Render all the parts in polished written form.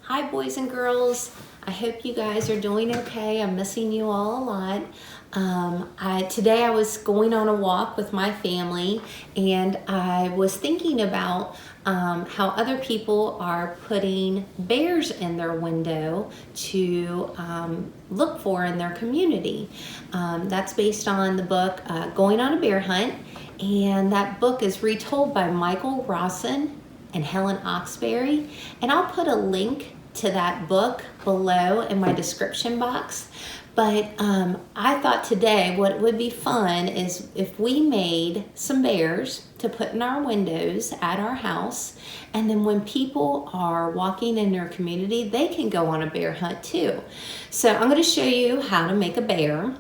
Hi boys and girls. I hope you guys are doing okay. I'm missing you all a lot. Today I was going on a walk with my family and I was thinking about how other people are putting bears in their window to look for in their community. That's based on the book Going on a Bear Hunt, and that book is retold by Michael Rawson and Helen Oxbury, and I'll put a link to that book below in my description box. But I thought today what would be fun is if we made some bears to put in our windows at our house, and then when people are walking in their community, they can go on a bear hunt too. So I'm going to show you how to make a bear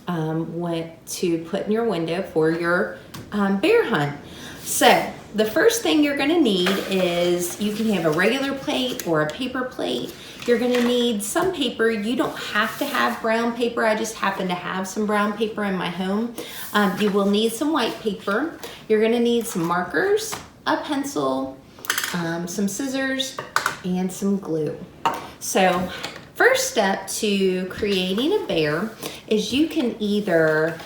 to put in your window for your bear hunt. So the first thing you're going to need is, you can have a regular plate or a paper plate. You're going to need some paper. You don't have to have brown paper. I just happen to have some brown paper in my home. You will need some white paper. You're going to need some markers, a pencil, some scissors, and some glue. So first step to creating a bear is you can either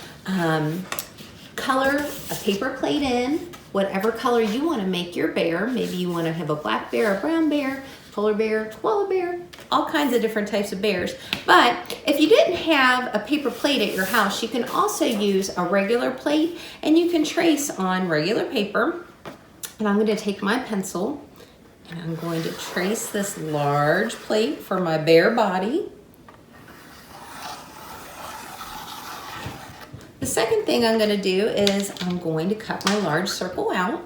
color a paper plate in whatever color you want to make your bear. Maybe you want to have a black bear, a brown bear, polar bear, koala bear, all kinds of different types of bears. But if you didn't have a paper plate at your house, you can also use a regular plate, and you can trace on regular paper. And I'm going to take my pencil and I'm going to trace this large plate for my bear body. The second thing I'm going to do is I'm going to cut my large circle out.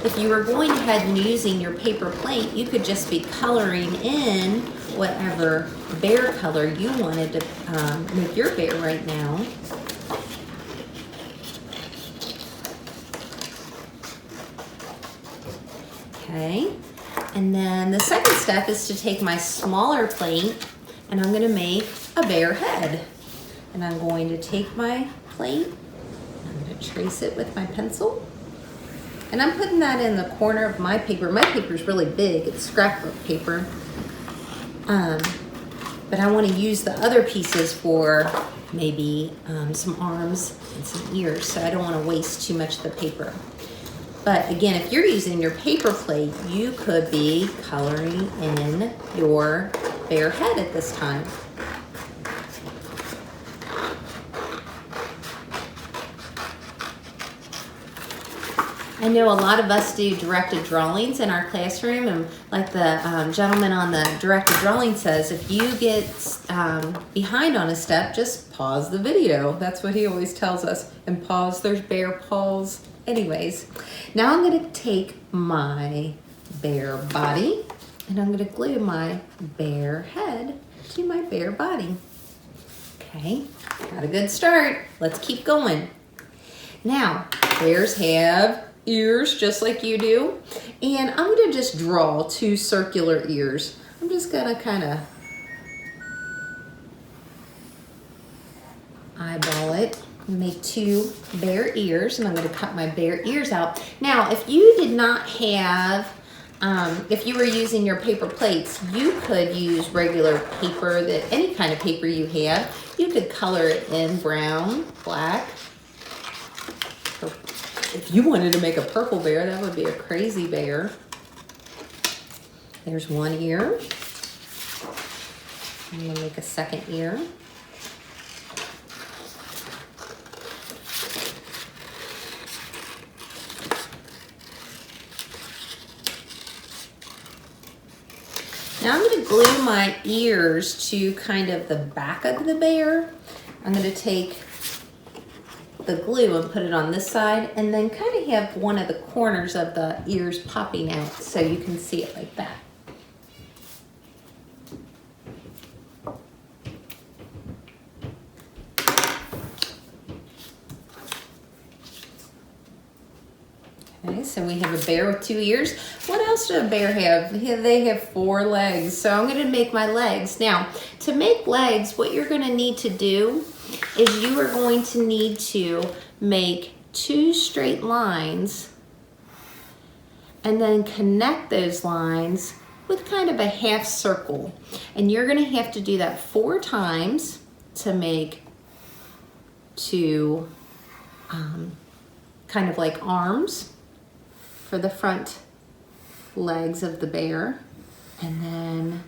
If you were going ahead and using your paper plate, you could just be coloring in whatever bear color you wanted to make your bear right now. Okay, and then the second step is to take my smaller plate and I'm going to make a bear head. And I'm going to take my plate, I'm going to trace it with my pencil. And I'm putting that in the corner of my paper. My paper is really big, it's scrapbook paper. But I want to use the other pieces for maybe some arms and some ears, so I don't want to waste too much of the paper. But again, if you're using your paper plate, you could be coloring in your bear head at this time. I know a lot of us do directed drawings in our classroom, and like the gentleman on the directed drawing says, if you get behind on a step, just pause the video. That's what he always tells us. And pause, there's bear paws. Anyways, now I'm going to take my bear body and I'm going to glue my bear head to my bear body. Okay, got a good start. Let's keep going. Now, bears have ears just like you do, and I'm going to just draw two circular ears. I'm just going to kind of eyeball it. Make two bear ears, and I'm going to cut my bear ears out. Now, if you did not have, if you were using your paper plates, you could use regular paper, that any kind of paper you have. You could color it in brown, black. If you wanted to make a purple bear, that would be a crazy bear. There's one ear. I'm going to make a second ear. Now I'm going to glue my ears to kind of the back of the bear. I'm going to take the glue and put it on this side, and then kind of have one of the corners of the ears popping out so you can see it like that. Okay, so we have a bear with 2 ears. What else do a bear have? They have 4 legs. So I'm gonna make my legs. Now, to make legs, what you're gonna need to do is you are going to need to make 2 straight lines and then connect those lines with kind of a half circle. And you're gonna have to do that 4 times to make 2 kind of like arms for the front legs of the bear, and then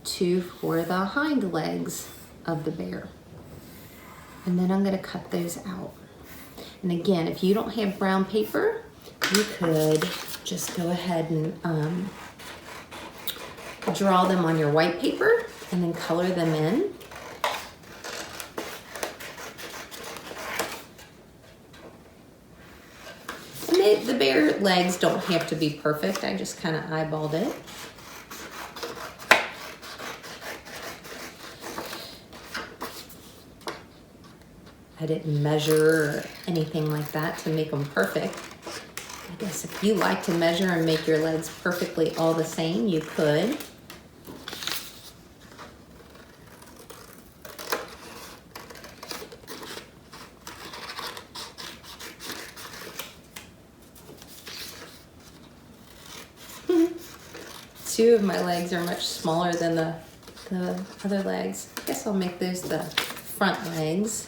2 for the hind legs of the bear. And then I'm gonna cut those out. And again, if you don't have brown paper, you could just go ahead and draw them on your white paper and then color them in. And the bear legs don't have to be perfect. I just kind of eyeballed it. I didn't measure or anything like that to make them perfect. I guess if you like to measure and make your legs perfectly all the same, you could. Two of my legs are much smaller than the other legs. I guess I'll make those the front legs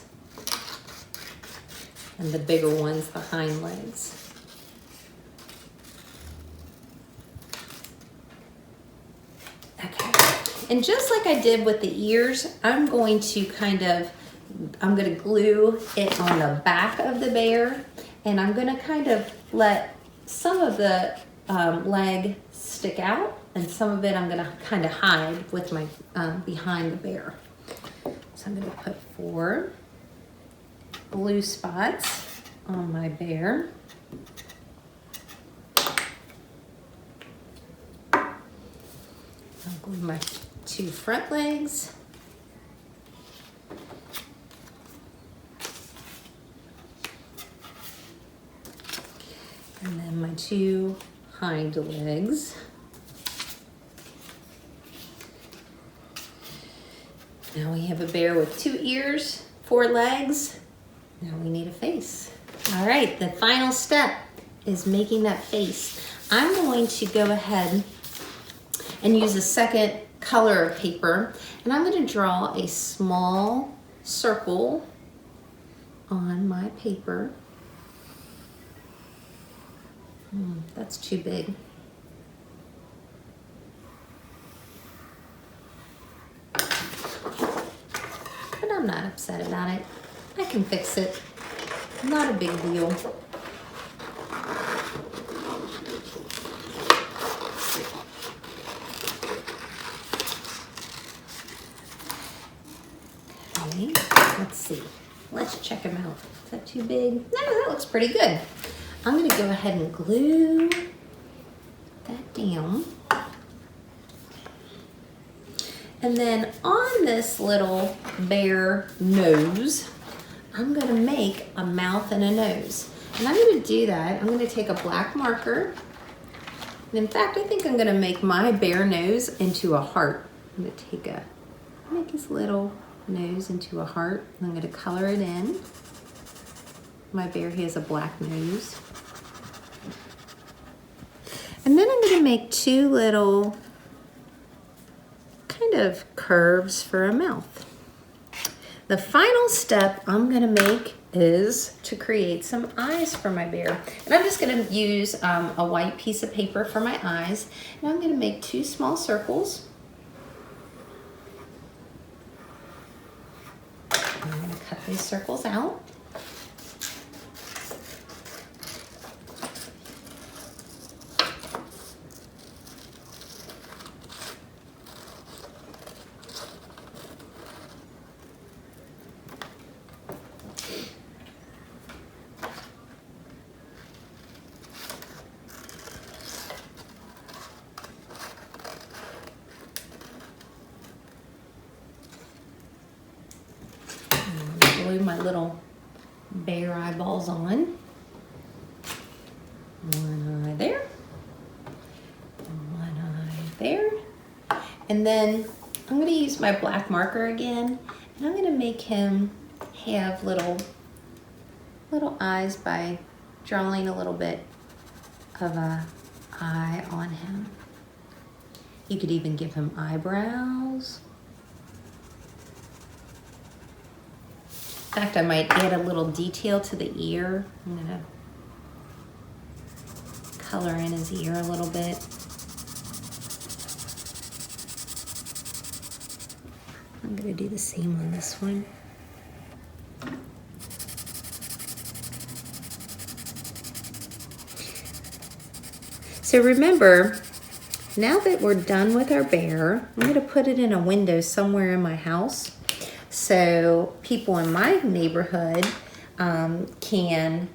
and the bigger ones the hind legs. Okay, and just like I did with the ears, I'm going to glue it on the back of the bear, and I'm gonna kind of let some of the leg stick out, and some of it I'm gonna kind of hide with my behind the bear. So I'm gonna put 4 blue spots on my bear. I'll glue my 2 front legs. And then my 2 hind legs. Now we have a bear with 2 ears, 4 legs. Now we need a face. All right, the final step is making that face. I'm going to go ahead and use a second color of paper, and I'm going to draw a small circle on my paper. That's too big. But I'm not upset about it. I can fix it. Not a big deal. Okay, let's see. Let's check them out. Is that too big? No, that looks pretty good. I'm going to go ahead and glue that down. And then on this little bear nose, I'm going to make a mouth and a nose. And I'm going to do that. I'm going to take a black marker. And in fact, I think I'm going to make my bear nose into a heart. I'm going to make his little nose into a heart. I'm going to color it in. My bear has a black nose. And then I'm going to make 2 little kind of curves for a mouth. The final step I'm going to make is to create some eyes for my bear. And I'm just going to use a white piece of paper for my eyes. And I'm going to make 2 small circles. I'm going to cut these circles out. Glue my little bear eyeballs on. And then I'm gonna use my black marker again, and I'm gonna make him have little eyes by drawing a little bit of a eye on him. You could even give him eyebrows. In fact, I might add a little detail to the ear. I'm gonna color in his ear a little bit. I'm gonna do the same on this one. So remember, now that we're done with our bear, I'm gonna put it in a window somewhere in my house so people in my neighborhood can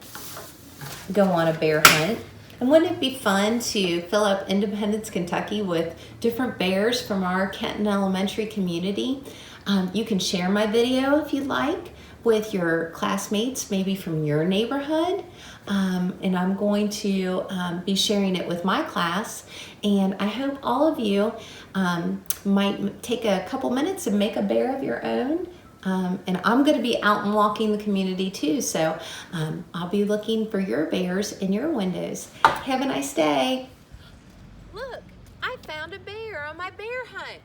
go on a bear hunt. And wouldn't it be fun to fill up Independence, Kentucky with different bears from our Kenton Elementary community? You can share my video if you'd like with your classmates, maybe from your neighborhood. And I'm going to be sharing it with my class. And I hope all of you might take a couple minutes and make a bear of your own. And I'm going to be out and walking the community too, so I'll be looking for your bears in your windows. Have a nice day. Look, I found a bear on my bear hunt.